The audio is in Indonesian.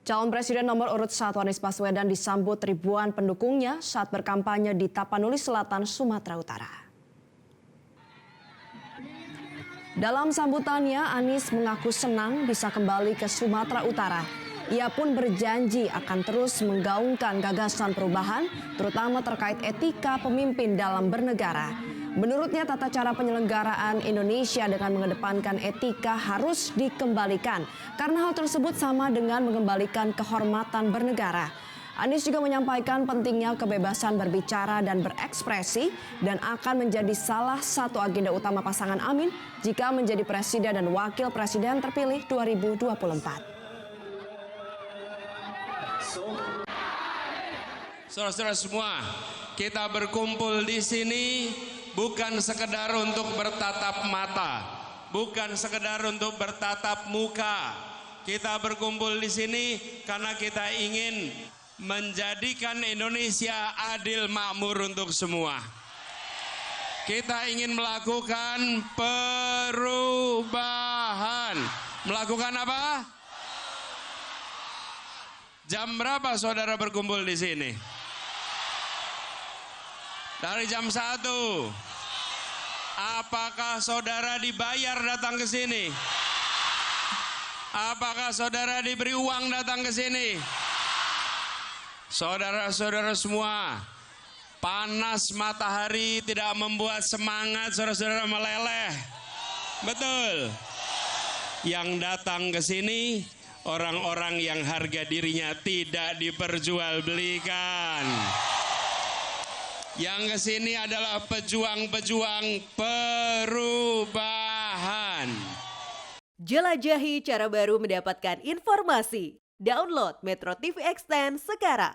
Calon Presiden nomor urut 1 Anies Baswedan disambut ribuan pendukungnya saat berkampanye di Tapanuli Selatan, Sumatera Utara. Dalam sambutannya, Anies mengaku senang bisa kembali ke Sumatera Utara. Ia pun berjanji akan terus menggaungkan gagasan perubahan, terutama terkait etika pemimpin dalam bernegara. Menurutnya, tata cara penyelenggaraan Indonesia dengan mengedepankan etika harus dikembalikan, karena hal tersebut sama dengan mengembalikan kehormatan bernegara. Anies juga menyampaikan pentingnya kebebasan berbicara dan berekspresi dan akan menjadi salah satu agenda utama pasangan Amin jika menjadi presiden dan wakil presiden terpilih 2024. Saudara-saudara semua, kita berkumpul di sini bukan sekedar untuk bertatap mata, bukan sekedar untuk bertatap muka. Kita berkumpul di sini karena kita ingin menjadikan Indonesia adil makmur untuk semua. Kita ingin melakukan perubahan. Melakukan apa? Jam berapa saudara berkumpul di sini? Dari jam 1. Apakah saudara dibayar datang ke sini? Apakah saudara diberi uang datang ke sini? Saudara-saudara semua, panas matahari tidak membuat semangat saudara-saudara meleleh. Betul. Yang datang ke sini orang-orang yang harga dirinya tidak diperjualbelikan. Yang kesini adalah pejuang-pejuang perubahan. Jelajahi cara baru mendapatkan informasi. Download Metro TV Extend sekarang.